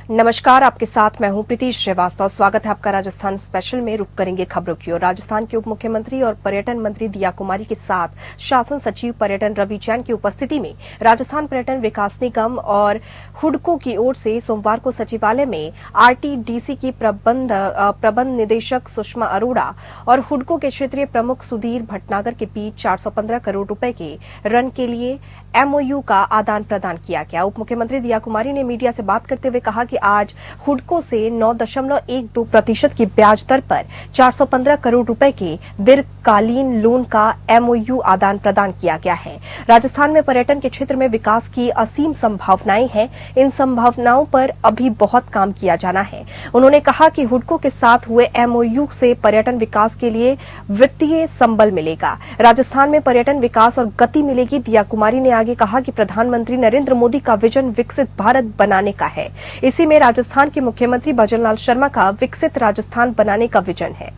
नमस्कार, आपके साथ मैं हूं प्रीति श्रीवास्तव। स्वागत है आपका राजस्थान स्पेशल में। रुक करेंगे खबरों की ओर। राजस्थान के उप मुख्यमंत्री और पर्यटन मंत्री दिया कुमारी के साथ शासन सचिव पर्यटन रवि जैन की उपस्थिति में राजस्थान पर्यटन विकास निगम और हुडको की ओर से सोमवार को सचिवालय में आरटीडीसी की प्रबंध निदेशक सुषमा अरोड़ा और हुडको के क्षेत्रीय प्रमुख सुधीर भटनागर के बीच 415 करोड़ रुपए के ऋण के लिए एमओयू का आदान प्रदान किया गया। उप मुख्यमंत्री दिया कुमारी ने मीडिया से बात करते हुए कहा कि आज हुडको से 9.12% की ब्याज दर पर 415 करोड़ रुपए के दीर्घकालीन लोन का एमओयू आदान प्रदान किया गया है। राजस्थान में पर्यटन के क्षेत्र में विकास की असीम संभावनाएं हैं। इन संभावनाओं पर अभी बहुत काम किया जाना है। उन्होंने कहा कि हुडको के साथ हुए एमओयू से पर्यटन विकास के लिए वित्तीय संबल मिलेगा। राजस्थान में पर्यटन विकास और गति मिलेगी। दिया कुमारी ने आगे कहा कि प्रधानमंत्री नरेंद्र मोदी का विजन विकसित भारत बनाने का है। इसी में राजस्थान के मुख्यमंत्री भजनलाल शर्मा का विकसित राजस्थान बनाने का विजन है,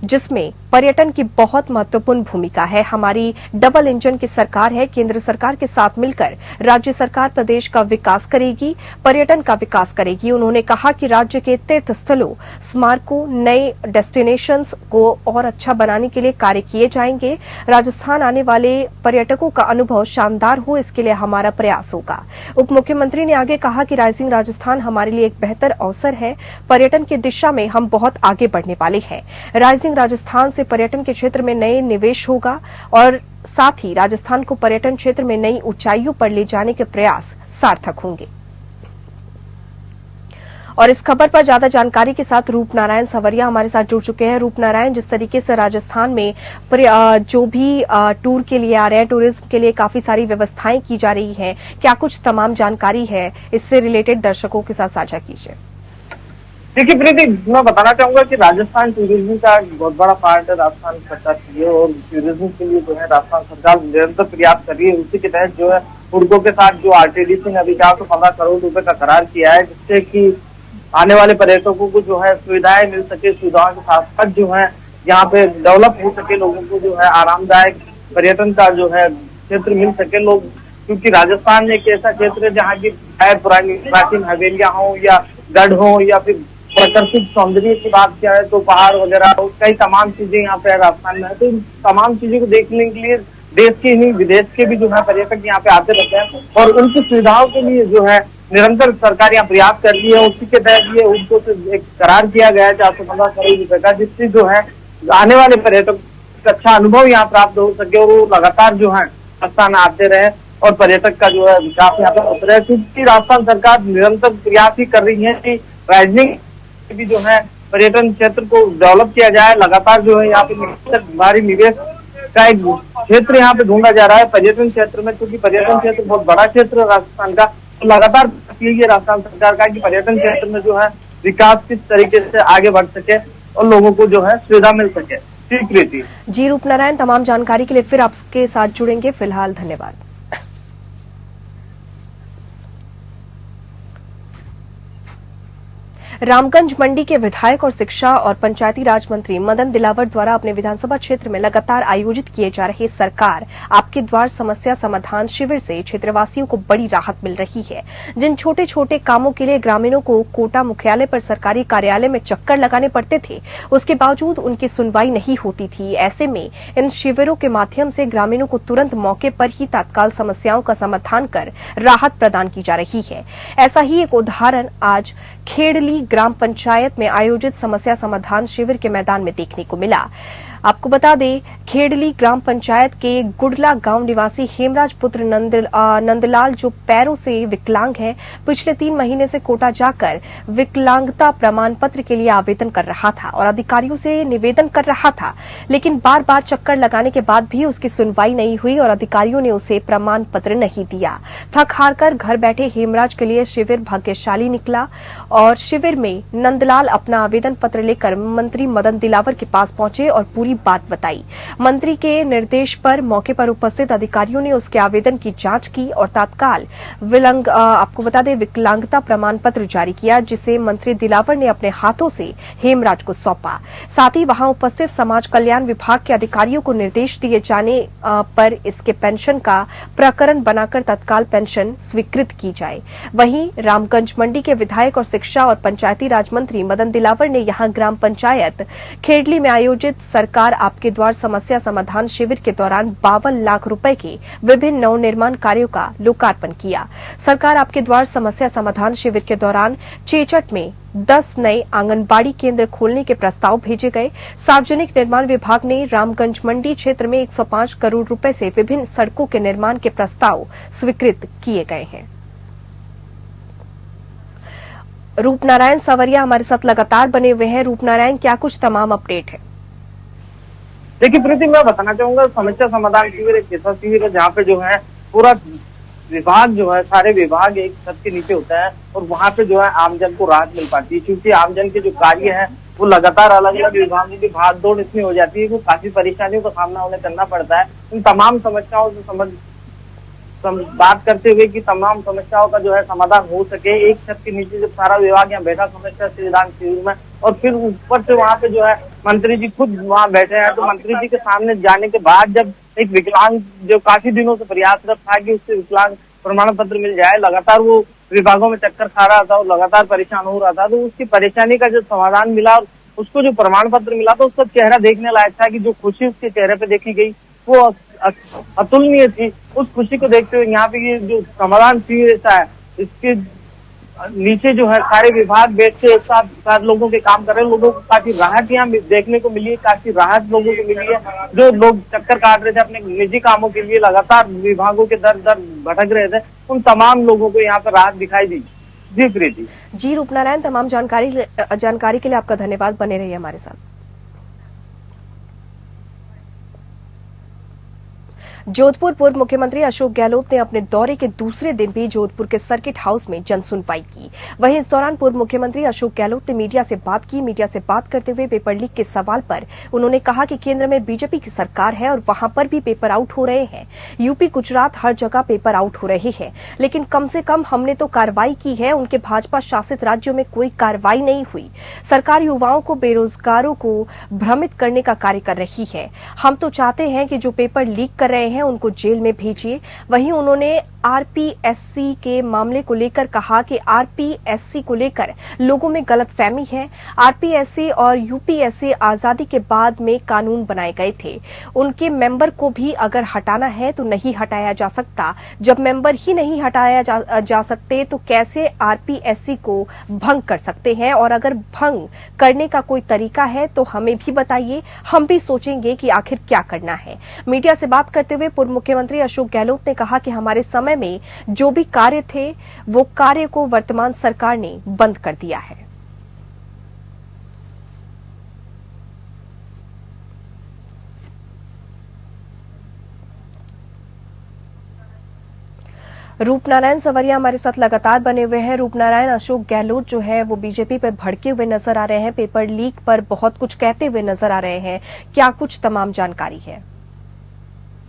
जिसमें पर्यटन की बहुत महत्वपूर्ण भूमिका है। हमारी डबल इंजन की सरकार है। केंद्र सरकार के साथ मिलकर राज्य सरकार प्रदेश का विकास करेगी, पर्यटन का विकास करेगी। उन्होंने कहा कि राज्य के तीर्थ स्थलों, स्मारकों, नए डेस्टिनेशंस को और अच्छा बनाने के लिए कार्य किए जाएंगे। राजस्थान आने वाले पर्यटकों का अनुभव शानदार हो, इसके लिए हमारा प्रयास होगा। उप मुख्यमंत्री ने आगे कहा कि राइजिंग राजस्थान हमारे लिए एक बेहतर अवसर है। पर्यटन की दिशा में हम बहुत आगे बढ़ने वाले हैं। राइजिंग राजस्थान से पर्यटन के क्षेत्र में नए निवेश होगा और साथ ही राजस्थान को पर्यटन क्षेत्र में नई ऊंचाइयों पर ले जाने के प्रयास सार्थक होंगे। और इस खबर पर ज्यादा जानकारी के साथ रूपनारायण सवरिया हमारे साथ जुड़ चुके हैं। रूपनारायण, जिस तरीके से राजस्थान में जो भी टूर के लिए आ रहे हैं, टूरिज्म के लिए काफी सारी व्यवस्थाएं की जा रही हैं, क्या कुछ तमाम जानकारी है, इससे रिलेटेड दर्शकों के साथ साझा कीजिए। देखिए प्रीति, मैं बताना चाहूंगा कि राजस्थान टूरिज्म का एक बहुत बड़ा पार्ट है राजस्थान सरकार के लिए, और टूरिज्म के लिए जो है राजस्थान सरकार निरंतर प्रयास कर रही है। उसी के तहत जो है हुडको के साथ जो आरटीडीसी ने अभी 415 करोड़ रुपए का करार किया है, जिससे कि आने वाले पर्यटकों को जो है सुविधाएं मिल सके, सुविधाओं के साथ साथ जो है यहाँ पे डेवलप हो सके, लोगों को जो है आरामदायक पर्यटन का जो है क्षेत्र मिल सके। लोग, क्योंकि राजस्थान एक ऐसा क्षेत्र है जहाँ की पुरानी प्राचीन हवेलियां हो या गढ़ हो या फिर प्राकृतिक सौंदर्य की बात किया है तो पहाड़ वगैरह कई तमाम चीजें यहाँ पे राजस्थान में है। तो इन तमाम चीजों को देखने के लिए देश के ही विदेश के भी जो है पर्यटक यहाँ पे आते रहते हैं, और उनकी सुविधाओं के लिए जो है निरंतर सरकार यहाँ प्रयास कर रही है। उसी के तहत ये उनको से एक करार किया गया है 415 करोड़ रुपए का, जिससे जो है आने वाले पर्यटक का अच्छा अनुभव यहाँ प्राप्त हो सके और वो लगातार जो है राजस्थान आते रहे और पर्यटक का जो है विकास यहाँ पे होता रहे। क्योंकि राजस्थान सरकार निरंतर प्रयास ही कर रही है कि राइजिंग भी जो है पर्यटन क्षेत्र को डेवलप किया जाए। लगातार जो है यहाँ पे भारी निवेश का एक क्षेत्र यहाँ पे ढूंढा जा रहा है पर्यटन क्षेत्र में, क्योंकि पर्यटन क्षेत्र बहुत बड़ा क्षेत्र है राजस्थान का। तो लगातार ये राजस्थान सरकार का कि पर्यटन क्षेत्र में जो है विकास किस तरीके से आगे बढ़ सके और लोगों को जो है सुविधा मिल सके। प्रीति जी, रूपनारायण, तमाम जानकारी के लिए फिर आपके साथ जुड़ेंगे। फिलहाल धन्यवाद। रामगंज मंडी के विधायक और शिक्षा और पंचायती राज मंत्री मदन दिलावर द्वारा अपने विधानसभा क्षेत्र में लगातार आयोजित किए जा रहे सरकार आपके द्वार समस्या समाधान शिविर से क्षेत्रवासियों को बड़ी राहत मिल रही है। जिन छोटे छोटे कामों के लिए ग्रामीणों को कोटा मुख्यालय पर सरकारी कार्यालय में चक्कर लगाने पड़ते थे, उसके बावजूद उनकी सुनवाई नहीं होती थी। ऐसे में इन शिविरों के माध्यम से ग्रामीणों को तुरंत मौके पर ही तत्काल समस्याओं का समाधान कर राहत प्रदान की जा रही है। ऐसा ही एक उदाहरण आज खेड़ली ग्राम पंचायत में आयोजित समस्या समाधान शिविर के मैदान में देखने को मिला। आपको बता दें, खेड़ली ग्राम पंचायत के गुडला गांव निवासी हेमराज पुत्र नंदलाल, जो पैरों से विकलांग है, पिछले 3 महीने से कोटा जाकर विकलांगता प्रमाण पत्र के लिए आवेदन कर रहा था और अधिकारियों से निवेदन कर रहा था, लेकिन बार बार चक्कर लगाने के बाद भी उसकी सुनवाई नहीं हुई और अधिकारियों ने उसे प्रमाण पत्र नहीं दिया। थक हार कर घर बैठे हेमराज के लिए शिविर भाग्यशाली निकला और शिविर में नंदलाल अपना आवेदन पत्र लेकर मंत्री मदन दिलावर के पास पहुंचे और पूरी पूरी बात बताई। मंत्री के निर्देश पर मौके पर उपस्थित अधिकारियों ने उसके आवेदन की जांच की और तत्काल आपको बता दें विकलांगता प्रमाण पत्र जारी किया, जिसे मंत्री दिलावर ने अपने हाथों से हेमराज को सौंपा। साथ ही वहां उपस्थित समाज कल्याण विभाग के अधिकारियों को निर्देश दिए जाने पर इसके पेंशन का प्रकरण बनाकर तत्काल पेंशन स्वीकृत की जाए। वहीं रामगंज मंडी के विधायक और शिक्षा और पंचायती राज मंत्री मदन दिलावर ने यहां ग्राम पंचायत खेडली में आयोजित सरकार आपके द्वार समस्या समाधान शिविर के दौरान 52 लाख रुपए के विभिन्न नवनिर्माण कार्यों का लोकार्पण किया। सरकार आपके द्वार समस्या समाधान शिविर के दौरान चेचट में 10 नए आंगनबाड़ी केंद्र खोलने के प्रस्ताव भेजे गए। सार्वजनिक निर्माण विभाग ने रामगंज मंडी क्षेत्र में 105 करोड़ रुपए से विभिन्न सड़कों के निर्माण के प्रस्ताव स्वीकृत किए गए हैं। रूपनारायण सवरिया हमारे साथ लगातार बने हुए हैं। रूपनारायण, क्या कुछ तमाम अपडेट है? देखिए प्रीति, मैं बताना चाहूंगा समस्या समाधान शिविर एक ऐसा शिविर है जहाँ पे जो है पूरा विभाग जो है, सारे विभाग एक छत के नीचे होता है और वहाँ पे जो है आमजन को राहत मिल पाती है, क्योंकि आमजन के जो कार्य है वो लगातार अलग अलग विभागों की भाग दौड़ इतनी हो जाती है कि काफी परेशानियों का सामना उन्हें करना पड़ता है। इन तमाम समस्याओं से बात करते हुए कि तमाम समस्याओं का जो है समाधान हो सके, एक छत के नीचे जब सारा विभाग यहाँ बैठा समस्या समाधान शिविर में, और फिर ऊपर से वहाँ पे जो है मंत्री जी खुद वहाँ बैठे हैं, तो मंत्री जी के सामने जाने के बाद जब एक विकलांग जो काफी दिनों से प्रयासरत था कि उससे विकलांग प्रमाण पत्र मिल जाए, लगातार वो विभागों में चक्कर खा रहा था और लगातार परेशान हो रहा था, तो उसकी परेशानी का जो समाधान मिला और उसको जो प्रमाण पत्र मिला तो उसका चेहरा देखने लायक था कि जो खुशी उसके चेहरे पे देखी गई वो अतुलनीय थी। उस खुशी को देखते हुए यहाँ पे ये जो समाधान शिविर ऐसा है, इसके नीचे जो है सारे विभाग बैठ के एक साथ लोगों के काम कर रहे हैं। लोगों को काफी राहत यहाँ देखने को मिली है, काफी राहत लोगों को मिली है। जो लोग चक्कर काट रहे थे अपने निजी कामों के लिए, लगातार विभागों के दर दर भटक रहे थे, उन तमाम लोगों को यहाँ पर राहत दिखाई दी। जी प्रीति। जी रूपनारायण, तमाम जानकारी के लिए आपका धन्यवाद। बने रहिए हमारे साथ। जोधपुर पूर्व मुख्यमंत्री अशोक गहलोत ने अपने दौरे के दूसरे दिन भी जोधपुर के सर्किट हाउस में जनसुनवाई की। वहीं इस दौरान पूर्व मुख्यमंत्री अशोक गहलोत ने मीडिया से बात की। मीडिया से बात करते हुए पेपर लीक के सवाल पर उन्होंने कहा कि केंद्र में बीजेपी की सरकार है और वहां पर भी पेपर आउट हो रहे हैं। यूपी, गुजरात, हर जगह पेपर आउट हो रहे हैं, लेकिन कम से कम हमने तो कार्रवाई की है। उनके भाजपा शासित राज्यों में कोई कार्रवाई नहीं हुई। सरकार युवाओं को, बेरोजगारों को भ्रमित करने का कार्य कर रही है। हम तो चाहते हैं कि जो पेपर लीक कर रहे हैं उनको जेल में भेजिए। वहीं उन्होंने आरपीएससी के मामले को लेकर कहा कि आरपीएससी को लेकर लोगों में गलतफहमी है। आरपीएससी और यूपीएससी आजादी के बाद में कानून बनाए गए थे। उनके मेंबर को भी अगर हटाना है तो नहीं हटाया जा सकता। जब मेंबर ही नहीं हटाया जा सकते तो कैसे आरपीएससी को भंग कर सकते हैं? और अगर भंग करने का कोई तरीका है तो हमें भी बताइए, हम भी सोचेंगे कि आखिर क्या करना है। मीडिया से बात करते हुए पूर्व मुख्यमंत्री अशोक गहलोत ने कहा कि हमारे समय में जो भी कार्य थे वो कार्य को वर्तमान सरकार ने बंद कर दिया है। रूपनारायण सवरिया हमारे साथ लगातार बने हुए हैं। रूपनारायण, अशोक गहलोत जो है वो बीजेपी पर भड़के हुए नजर आ रहे हैं, पेपर लीक पर बहुत कुछ कहते हुए नजर आ रहे हैं, क्या कुछ तमाम जानकारी है?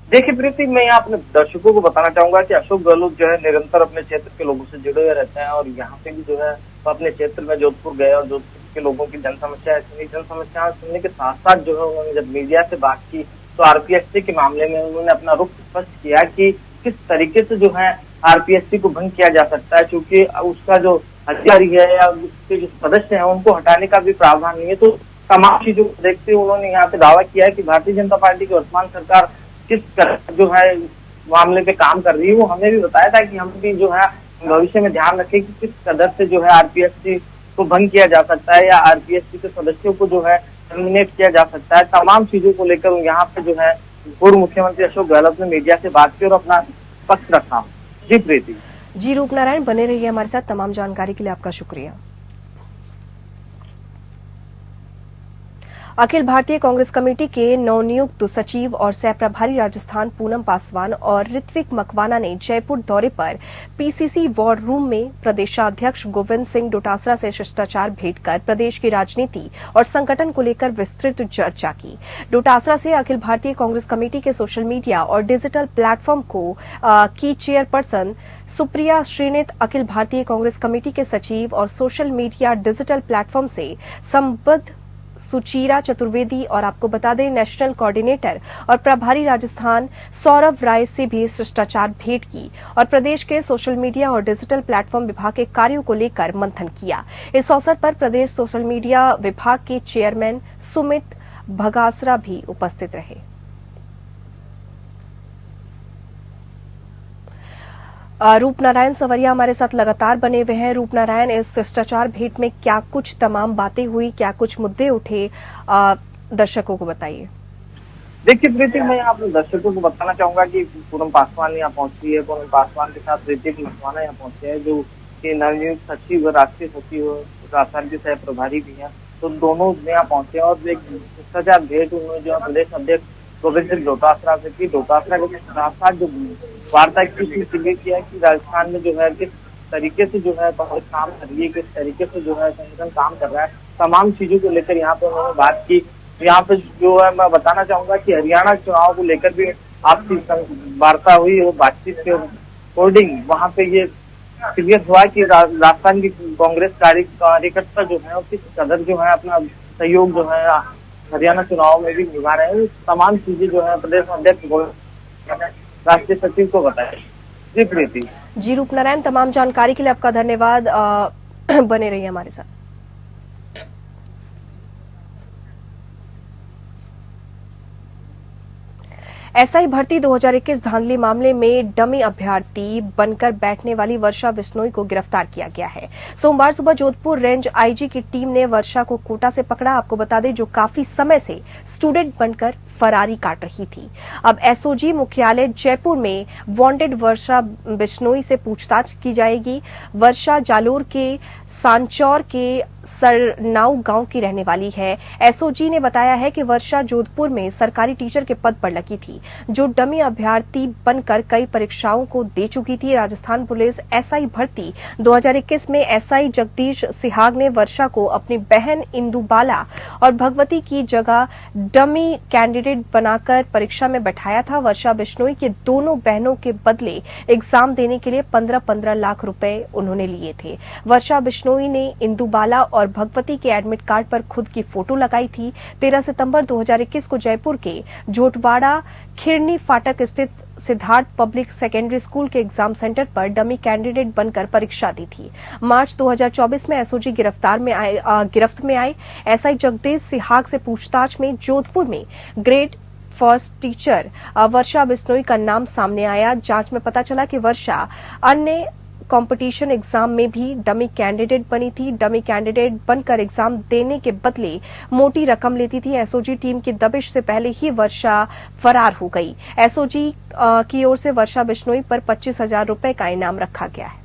देखिए प्रीति, मैं यहाँ अपने दर्शकों को बताना चाहूंगा कि अशोक गहलोत जो है निरंतर अपने क्षेत्र के लोगों से जुड़े हुए रहते हैं और यहाँ पे भी जो है तो अपने क्षेत्र में जोधपुर गए और जोधपुर के लोगों की जन समस्याएं सुनने के साथ साथ जो है उन्होंने जब मीडिया से बात की तो आरपीएससी के मामले में उन्होंने अपना रुख स्पष्ट किया कि किस तरीके से जो है आरपीएससी को भंग किया जा सकता है, क्योंकि उसका जो अधिकारी है या उसके जो सदस्य है उनको हटाने का भी प्रावधान नहीं है। तो तमाम चीजों को देखते हुए उन्होंने यहाँ पे दावा किया है कि भारतीय जनता पार्टी की वर्तमान सरकार किस तरह जो है मामले पे काम कर रही है। वो हमें भी बताया था कि हम भी जो है भविष्य में ध्यान रखें कि किस कदर से जो है आरपीएससी को भंग किया जा सकता है या आरपीएससी के सदस्यों को जो है टर्मिनेट किया जा सकता है। तमाम चीजों को लेकर यहाँ पे जो है पूर्व मुख्यमंत्री अशोक गहलोत ने मीडिया से बात की और अपना पक्ष रखा। जी प्रीति। जी रूपनारायण, बने रहिए हमारे साथ। तमाम जानकारी के लिए आपका शुक्रिया। अखिल भारतीय कांग्रेस कमेटी के नवनियुक्त सचिव और सह प्रभारी राजस्थान पूनम पासवान और ऋत्विक मकवाना ने जयपुर दौरे पर पीसीसी वॉर रूम में प्रदेशाध्यक्ष गोविंद सिंह डोटासरा से शिष्टाचार भेंट कर प्रदेश की राजनीति और संगठन को लेकर विस्तृत चर्चा की। डोटासरा से अखिल भारतीय कांग्रेस कमेटी के सोशल मीडिया और डिजिटल प्लेटफॉर्म की चेयरपर्सन सुप्रिया श्रीनित, अखिल भारतीय कांग्रेस कमेटी के सचिव और सोशल मीडिया डिजिटल प्लेटफॉर्म से संबद्ध सुचीरा चतुर्वेदी और आपको बता दें नेशनल कोऑर्डिनेटर और प्रभारी राजस्थान सौरभ राय से भी शिष्टाचार भेंट की और प्रदेश के सोशल मीडिया और डिजिटल प्लेटफॉर्म विभाग के कार्यों को लेकर मंथन किया। इस अवसर पर प्रदेश सोशल मीडिया विभाग के चेयरमैन सुमित भगासरा भी उपस्थित रहे। रूपनारायण सवरिया हमारे साथ लगातार बने हुए हैं। रूपनारायण, इस शिष्टाचार भेंट में क्या कुछ तमाम बातें हुई, क्या कुछ मुद्दे उठे, दर्शकों को बताइए। देखिए प्रीति, मैं यहाँ अपने दर्शकों को बताना चाहूंगा कि पूनम पासवान यहाँ पहुंची है। पूनम पासवान के साथ ऋत्विक मकवाना यहाँ पहुंचे हैं, जो कि नवनियुक्त सचिव, राष्ट्रीय सचिव, राजस्थान के सह प्रभारी भी हैं। तो दोनों यहाँ पहुंचे और एक शिष्टाचार भेंट उन्होंने जो प्रदेश अध्यक्ष गोविंद सिंह डोटासरा से की। डोटासरा के साथ साथ जो वार्ता की थी किया कि राजस्थान में जो है किस तरीके से जो है कांग्रेस काम कर रही है, किस तरीके से जो है संगठन काम कर रहा है, तमाम चीजों को लेकर यहाँ पे उन्होंने बात की। यहाँ पे जो है मैं बताना चाहूंगा कि हरियाणा चुनाव को लेकर भी आपसी वार्ता हुई और बातचीत के अकॉर्डिंग वहाँ पे ये क्लियर हुआ कि राजस्थान की कांग्रेस कार्यकर्ता जो है किस कदर जो है अपना सहयोग जो है हरियाणा चुनाव में भी निभा रहे हैं। तमाम चीजें जो है प्रदेश अध्यक्ष राष्ट्रीय सचिव को बताया। जी प्रीति। जी रूपनारायण, तमाम जानकारी के लिए आपका धन्यवाद। बने रहिए हमारे साथ। एसआई भर्ती 2021 धांधली मामले में डमी अभ्यर्थी बनकर बैठने वाली वर्षा बिश्नोई को गिरफ्तार किया गया है। सोमवार सुबह जोधपुर रेंज आईजी की टीम ने वर्षा को कोटा से पकड़ा। आपको बता दें, जो काफी समय से स्टूडेंट बनकर फरारी काट रही थी। अब एसओजी मुख्यालय जयपुर में वांटेड वर्षा बिश्नोई से पूछताछ की जाएगी। वर्षा जालोर के सांचौर के सरनाऊ गांव की रहने वाली है। एसओजी ने बताया है कि वर्षा जोधपुर में सरकारी टीचर के पद पर लगी थी, जो डमी अभ्यर्थी बनकर कई परीक्षाओं को दे चुकी थी। राजस्थान पुलिस एसआई भर्ती 2021 में एसआई जगदीश सिहाग ने वर्षा को अपनी बहन इंदुबाला और भगवती की जगह डमी कैंडिडेट बनाकर परीक्षा में बैठाया था। वर्षा बिश्नोई के दोनों बहनों के बदले एग्जाम देने के लिए 15-15 लाख रुपए उन्होंने लिए थे। वर्षा बिश्नोई ने इंदुबाला और भगवती के एडमिट कार्ड पर खुद की फोटो लगाई थी। 13 सितंबर 2021 को जयपुर के जोटवाड़ा खिरनी फाटक स्थित सिद्धार्थ पब्लिक सेकेंडरी स्कूल के एग्जाम सेंटर पर डमी कैंडिडेट बनकर परीक्षा दी थी। मार्च 2024 में एसओजी गिरफ्त में आए। एसआई जगदीश सिहाग से पूछताछ में जोधपुर में ग्रेड फर्स्ट टीचर वर्षा बिश्नोई का नाम सामने आया। जांच में पता चला कि वर्षा अन्य कंपटीशन एग्जाम में भी डमी कैंडिडेट बनी थी। डमी कैंडिडेट बनकर एग्जाम देने के बदले मोटी रकम लेती थी। एसओजी टीम की दबिश से पहले ही वर्षा फरार हो गई। एसओजी की ओर से वर्षा बिश्नोई पर 25,000 रुपए का इनाम रखा गया है।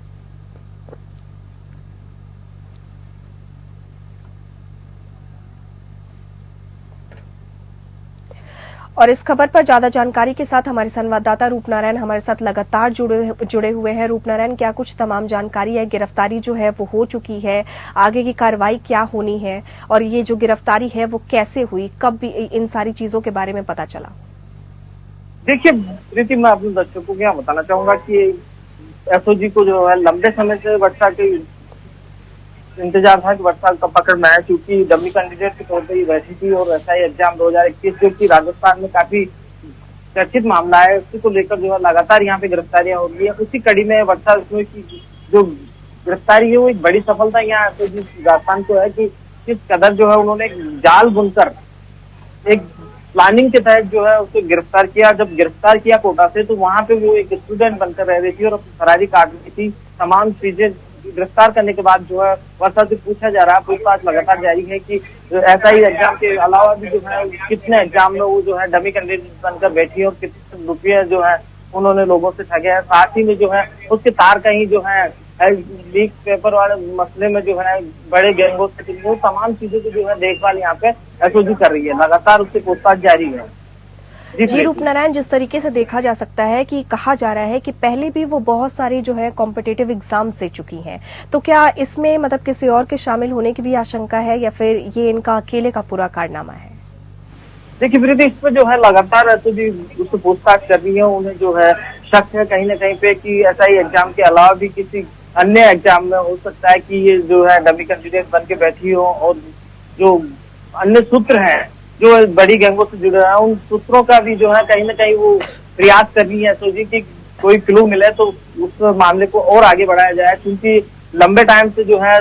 और इस खबर पर ज्यादा जानकारी के साथ हमारे संवाददाता रूपनारायण हमारे साथ लगातार जुड़े हुए हैं। रूपनारायण, क्या कुछ तमाम जानकारी है? गिरफ्तारी जो है वो हो चुकी है, आगे की कार्रवाई क्या होनी है और ये जो गिरफ्तारी है वो कैसे हुई, कब भी इन सारी चीजों के बारे में पता चला? देखिए प्रीति, मैं अपने दर्शकों को यहाँ बताना चाहूंगा कि एसओजी को जो है लंबे समय से वर्षा के इंतजार था कि वर्षा का पकड़ में आए, क्योंकि डमी कैंडिडेट के तौर पर ही बैठी थी और एसआई एग्जाम 2021 जो कि राजस्थान में काफी चर्चित मामला है, उसी को लेकर जो है लगातार यहाँ पे गिरफ्तारियां हो रही है। उसी कड़ी में वर्षा बिश्नोई की जो गिरफ्तारी है वो एक बड़ी सफलता यहाँ राजस्थान को है कि किस कदर जो है उन्होंने जाल बुनकर एक प्लानिंग के तहत जो है उसे गिरफ्तार किया। जब गिरफ्तार किया कोटा से, तो वहां पे वो एक स्टूडेंट बनकर रह रही थी और फरारी काट रही थी। तमाम चीजें गिरफ्तार करने के बाद जो है वर्षा से पूछा जा रहा है, पूछताछ लगातार जारी है कि एसआई एग्जाम के अलावा भी जो है कितने एग्जाम में वो जो है डमी कैंडिडेट बनकर बैठी और कितने रुपये जो है उन्होंने लोगों से ठगे हैं। साथ ही में जो है उसके तार कहीं जो है लीक पेपर वाले मसले में जो है बड़े गैंगों से वो तमाम चीजों की जो है देखभाल यहाँ पे एसओजी कर रही है, लगातार उससे पूछताछ जारी है। जी रूपनारायण, जिस तरीके से देखा जा सकता है कि कहा जा रहा है कि पहले भी वो बहुत सारी जो है कॉम्पिटिटिव एग्जाम्स दे चुकी हैं, तो क्या इसमें मतलब किसी और के शामिल होने की भी आशंका है या फिर ये इनका अकेले का पूरा कारनामा है? देखिए प्रीति, इस पे जो है लगातार एसओजी उससे पूछताछ कर रही है। उन्हें जो है शक है कहीं ना कहीं पे कि एसआई एग्जाम के अलावा भी किसी अन्य एग्जाम में हो सकता है कि ये जो है डमी कैंडिडेट बन के बैठी हो, और जो अन्य सूत्र हैं जो बड़ी गैंगों से जुड़े हैं उन सूत्रों का भी जो है कहीं ना कहीं वो प्रयास कर रही है एसओजी की कोई क्लू मिले तो उस मामले को और आगे बढ़ाया जाए, क्योंकि लंबे टाइम से जो है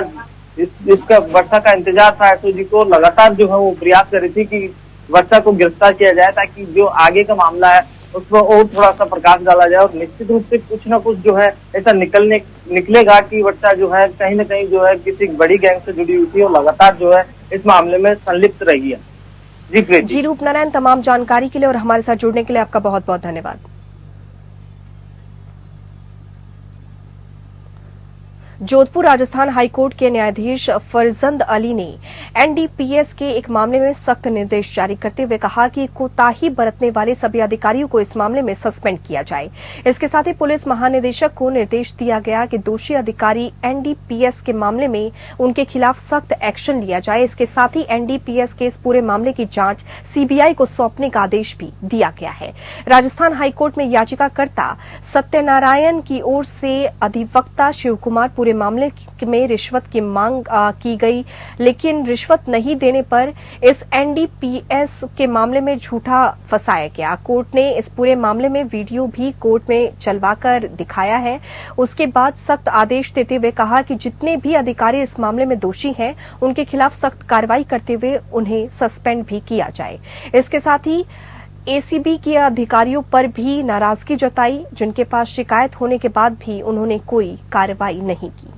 इसका वर्षा का इंतजार था। एसओजी को लगातार जो है वो प्रयास कर रही थी कि वर्षा को गिरफ्तार किया जाए ताकि जो आगे का मामला है उस पर और थोड़ा सा प्रकाश डाला जाए, और निश्चित रूप से कुछ ना कुछ जो है ऐसा निकलेगा कि वर्षा जो है कहीं ना कहीं जो है किसी बड़ी गैंग से जुड़ी हुई थी और लगातार जो है इस मामले में संलिप्त रही है। जी रूपनारायण, तमाम जानकारी के लिए और हमारे साथ जुड़ने के लिए आपका बहुत बहुत धन्यवाद। जोधपुर राजस्थान हाईकोर्ट के न्यायाधीश फरजंद अली ने एनडीपीएस के एक मामले में सख्त निर्देश जारी करते हुए कहा कि कोताही बरतने वाले सभी अधिकारियों को इस मामले में सस्पेंड किया जाए। इसके साथ ही पुलिस महानिदेशक को निर्देश दिया गया कि दोषी अधिकारी एनडीपीएस के मामले में उनके खिलाफ सख्त एक्शन लिया जाए। इसके साथ ही एनडीपीएस के इस पूरे मामले की जांच सीबीआई को सौंपने का आदेश भी दिया गया है। राजस्थान हाईकोर्ट में याचिकाकर्ता सत्यनारायण की ओर से अधिवक्ता शिव कुमार पूरे मामले में रिश्वत की मांग की गई, लेकिन रिश्वत नहीं देने पर इस एनडीपीएस के मामले में झूठा फंसाया गया। कोर्ट ने इस पूरे मामले में वीडियो भी कोर्ट में चलवाकर दिखाया है। उसके बाद सख्त आदेश देते हुए कहा कि जितने भी अधिकारी इस मामले में दोषी हैं उनके खिलाफ सख्त कार्रवाई करते हुए उन्हें सस्पेंड भी किया जाए। इसके साथ ही एसीबी के अधिकारियों पर भी नाराजगी जताई, जिनके पास शिकायत होने के बाद भी उन्होंने कोई कार्रवाई नहीं की।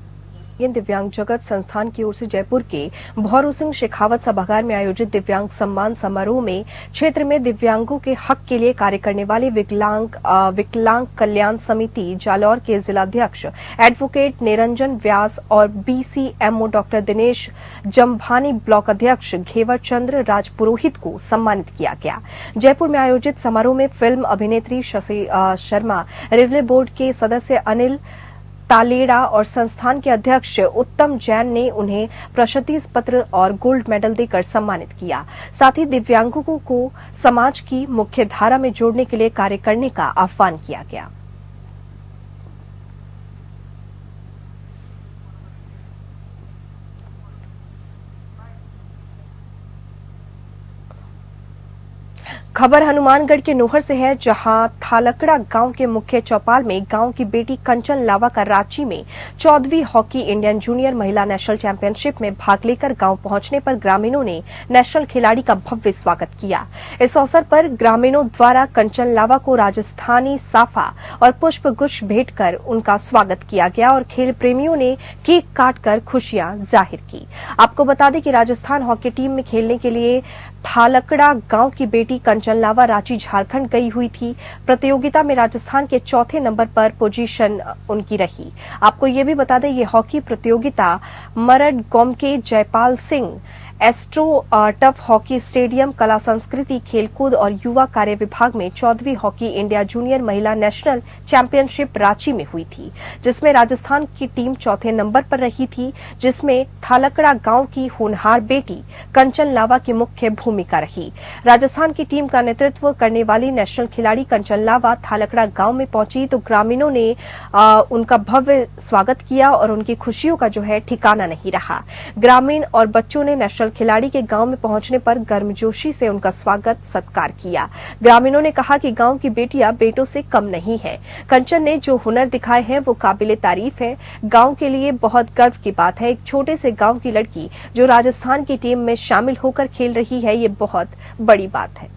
दिव्यांग जगत संस्थान की ओर से जयपुर के भौरू सिंह शेखावत सभागार में आयोजित दिव्यांग सम्मान समारोह में क्षेत्र में दिव्यांगों के हक के लिए कार्य करने वाले विकलांग कल्याण समिति जालौर के जिलाध्यक्ष एडवोकेट निरंजन व्यास और बीसीएमओ डॉक्टर दिनेश जम्भानी ब्लॉक अध्यक्ष घेवर चंद्र राजपुरोहित को सम्मानित किया गया। जयपुर में आयोजित समारोह में फिल्म अभिनेत्री शशि शर्मा, रेलवे बोर्ड के सदस्य अनिल तालेड़ा और संस्थान के अध्यक्ष उत्तम जैन ने उन्हें प्रशस्ति पत्र और गोल्ड मेडल देकर सम्मानित किया। साथ ही दिव्यांगों को समाज की मुख्य धारा में जोड़ने के लिए कार्य करने का आह्वान किया गया। खबर हनुमानगढ़ के नोहर से है, जहां थालकड़ा गांव के मुख्य चौपाल में गांव की बेटी कंचन लावा का रांची में 14वीं हॉकी इंडियन जूनियर महिला नेशनल चैंपियनशिप में भाग लेकर गांव पहुंचने पर ग्रामीणों ने नेशनल खिलाड़ी का भव्य स्वागत किया। इस अवसर पर ग्रामीणों द्वारा कंचन लावा को राजस्थानी साफा और पुष्प गुच्छ भेंट कर उनका स्वागत किया गया और खेल प्रेमियों ने केक काटकर खुशियां जाहिर की। आपको बता दें कि राजस्थान हॉकी टीम में खेलने के लिए थालकड़ा गांव की बेटी कंचन लावा रांची झारखंड गई हुई थी। प्रतियोगिता में राजस्थान के चौथे नंबर पर पोजीशन उनकी रही। आपको ये भी बता दें, ये हॉकी प्रतियोगिता मरड गोम के Jaipal Singh astro tough hockey stadium कला संस्कृति खेलकूद और युवा कार्य विभाग में 14वीं हॉकी इंडिया जूनियर महिला नेशनल चैंपियनशिप रांची में हुई थी, जिसमें राजस्थान की टीम चौथे नंबर पर रही थी, जिसमें थालकड़ा गांव की होनहार बेटी कंचन लावा की मुख्य भूमिका रही। राजस्थान की टीम का नेतृत्व करने वाली नेशनल खिलाड़ी कंचन लावा थालकड़ा गांव में पहुंची तो ग्रामीणों ने उनका भव्य स्वागत किया और उनकी खुशियों का जो है ठिकाना नहीं रहा। ग्रामीण और बच्चों ने नेशनल खिलाड़ी के गांव में पहुंचने पर गर्मजोशी से उनका स्वागत सत्कार किया। ग्रामीणों ने कहा कि गांव की बेटियां बेटों से कम नहीं है। कंचन ने जो हुनर दिखाए हैं वो काबिले तारीफ है। गांव के लिए बहुत गर्व की बात है। एक छोटे से गांव की लड़की जो राजस्थान की टीम में शामिल होकर खेल रही है, ये बहुत बड़ी बात है।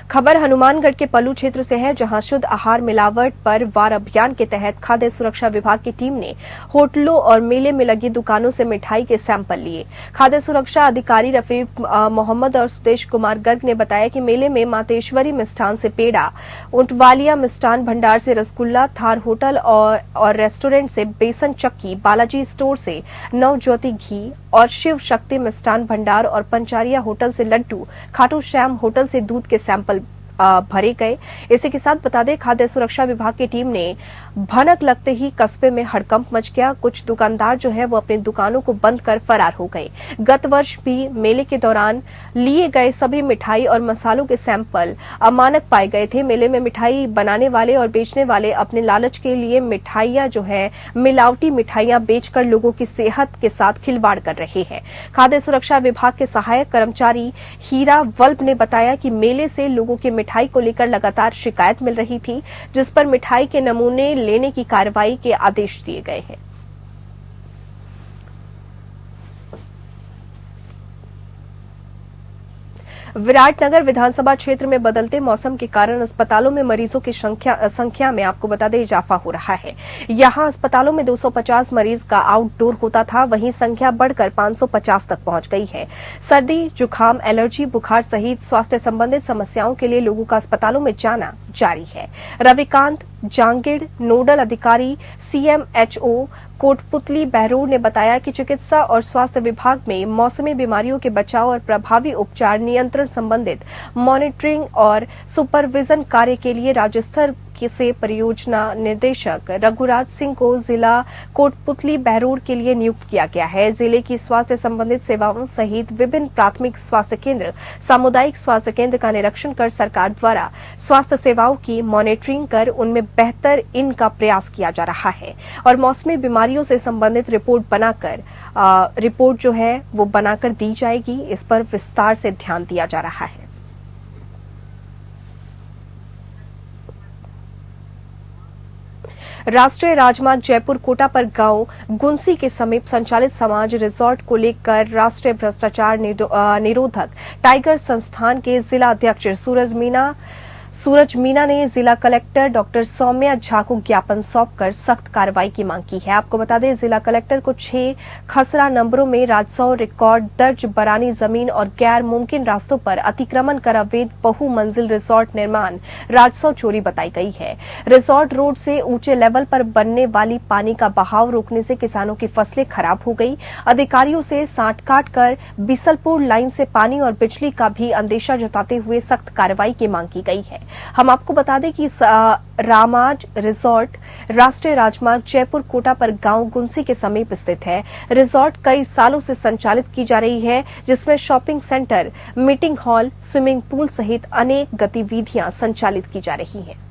खबर हनुमानगढ़ के पल्लू क्षेत्र से है, जहां शुद्ध आहार मिलावट पर वार अभियान के तहत खाद्य सुरक्षा विभाग की टीम ने होटलों और मेले में लगी दुकानों से मिठाई के सैंपल लिए। खाद्य सुरक्षा अधिकारी रफीक मोहम्मद और सुदेश कुमार गर्ग ने बताया कि मेले में मातेश्वरी मिष्ठान से पेड़ा, ऊंटवालिया मिष्ठान भंडार से रसगुल्ला, थार होटल और रेस्टोरेंट से बेसन चक्की, बालाजी स्टोर से नवज्योति घी और शिव शक्ति मिष्ठान भंडार और पंचारिया होटल से लड्डू, खाटू श्याम होटल से दूध के सैंपल भरे गए। इसी के साथ बता दें, खाद्य सुरक्षा विभाग की टीम ने भनक लगते ही कस्बे में हड़कंप मच गया। कुछ दुकानदार जो है वो अपनी दुकानों को बंद कर फरार हो गए। गत वर्ष भी मेले के दौरान लिए गए सभी मिठाई और मसालों के सैंपल अमानक पाए गए थे। मेले में मिठाई बनाने वाले और बेचने वाले अपने लालच के लिए मिठाइयां जो है मिलावटी मिठाइयां बेचकर लोगों की सेहत के साथ खिलवाड़ कर रहे हैं। खाद्य सुरक्षा विभाग के सहायक कर्मचारी हीरा वल्ब ने बताया कि मेले से लोगों के मिठाई को लेकर लगातार शिकायत मिल रही थी, जिस पर मिठाई के नमूने लेने की कार्रवाई के आदेश दिए गए हैं। विराटनगर विधानसभा क्षेत्र में बदलते मौसम के कारण अस्पतालों में मरीजों की संख्या में आपको बता दें इजाफा हो रहा है। यहां अस्पतालों में 250 मरीज का आउटडोर होता था, वहीं संख्या बढ़कर 550 तक पहुंच गई है। सर्दी, जुकाम, एलर्जी, बुखार सहित स्वास्थ्य संबंधित समस्याओं के लिए लोगों का अस्पतालों में जाना जारी है। रविकांत जांगिड़, नोडल अधिकारी CMHO कोटपुतली बहरोड ने बताया कि चिकित्सा और स्वास्थ्य विभाग में मौसमी बीमारियों के बचाव और प्रभावी उपचार नियंत्रण संबंधित मॉनिटरिंग और सुपरविजन कार्य के लिए राज्य स्तर से परियोजना निदेशक रघुराज सिंह को जिला कोटपुतली बहरोड के लिए नियुक्त किया गया है। जिले की स्वास्थ्य संबंधित सेवाओं सहित विभिन्न प्राथमिक स्वास्थ्य केंद्र, सामुदायिक स्वास्थ्य केंद्र का निरीक्षण कर सरकार द्वारा स्वास्थ्य सेवाओं की मॉनिटरिंग कर उनमें बेहतर इनका प्रयास किया जा रहा है और मौसमी बीमारियों से संबंधित रिपोर्ट जो है वो बनाकर दी जाएगी। इस पर विस्तार से ध्यान दिया जा रहा है। राष्ट्रीय राजमार्ग जयपुर कोटा पर गांव गुंसी के समीप संचालित समाज रिजॉर्ट को लेकर राष्ट्रीय भ्रष्टाचार निरोधक टाइगर संस्थान के जिला अध्यक्ष सूरज मीना ने जिला कलेक्टर डॉक्टर सौम्या झा को ज्ञापन सौंपकर सख्त कार्रवाई की मांग की है। आपको बता दें, जिला कलेक्टर को 6 खसरा नंबरों में राजस्व रिकॉर्ड दर्ज बरानी जमीन और गैर मुमकिन रास्तों पर अतिक्रमण कर अवैध बहुमंजिल रिजॉर्ट निर्माण राजस्व चोरी बताई गई है। रिजॉर्ट रोड से ऊंचे लेवल पर बनने वाली पानी का बहाव रोकने से किसानों की फसलें खराब हो गई। अधिकारियों से सांठ काट कर बिसलपुर लाइन से पानी और बिजली का भी अंदेशा जताते हुए सख्त कार्रवाई की मांग की गई है। हम आपको बता दें कि रामाज रिजॉर्ट राष्ट्रीय राजमार्ग जयपुर कोटा पर गांव गुंसी के समीप स्थित है। रिजॉर्ट कई सालों से संचालित की जा रही है, जिसमें shopping centre, meeting hall, swimming pool सहित अनेक गतिविधियां संचालित की जा रही हैं।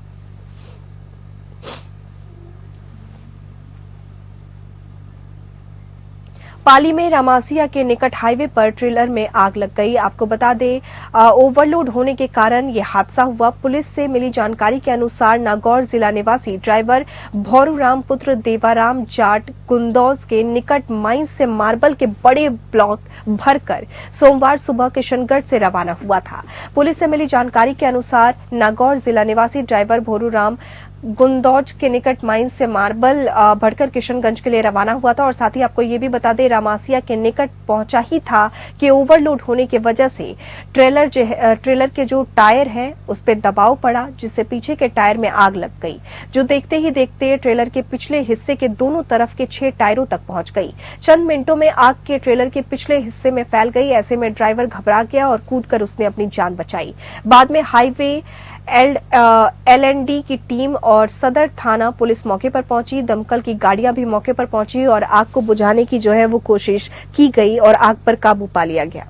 पाली में रामासिया के निकट हाईवे पर ट्रेलर में आग लग गई। आपको बता दें, ओवरलोड होने के कारण यह हादसा हुआ। पुलिस से मिली जानकारी के अनुसार नागौर जिला निवासी ड्राइवर भौरूराम पुत्र देवाराम जाट कुंदौज के निकट माइंस से मार्बल के बड़े ब्लॉक भरकर सोमवार सुबह किशनगढ़ से रवाना हुआ था। पुलिस से मिली जानकारी के अनुसार नागौर जिला निवासी ड्राइवर भौरूराम गुंदौज के निकट माइंस से मार्बल भरकर किशनगंज के लिए रवाना हुआ था और साथ ही आपको ये भी बता दें, रामासिया के निकट पहुंचा ही था कि ओवरलोड होने की वजह से ट्रेलर के जो टायर है उस पर दबाव पड़ा, जिससे पीछे के टायर में आग लग गई, जो देखते ही देखते ट्रेलर के पिछले हिस्से के दोनों तरफ के 6 टायरों तक पहुंच गई। चंद मिनटों में आग के ट्रेलर के पिछले हिस्से में फैल गई। ऐसे में ड्राइवर घबरा गया और कूदकर उसने अपनी जान बचाई। बाद में हाईवे LND की टीम और सदर थाना पुलिस मौके पर पहुंची। दमकल की गाड़ियां भी मौके पर पहुंची और आग को बुझाने की जो है वो कोशिश की गई और आग पर काबू पा लिया गया।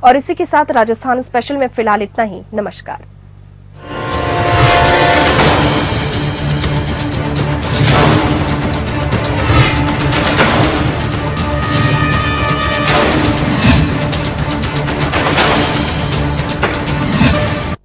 और इसी के साथ राजस्थान स्पेशल में फिलहाल इतना ही। नमस्कार।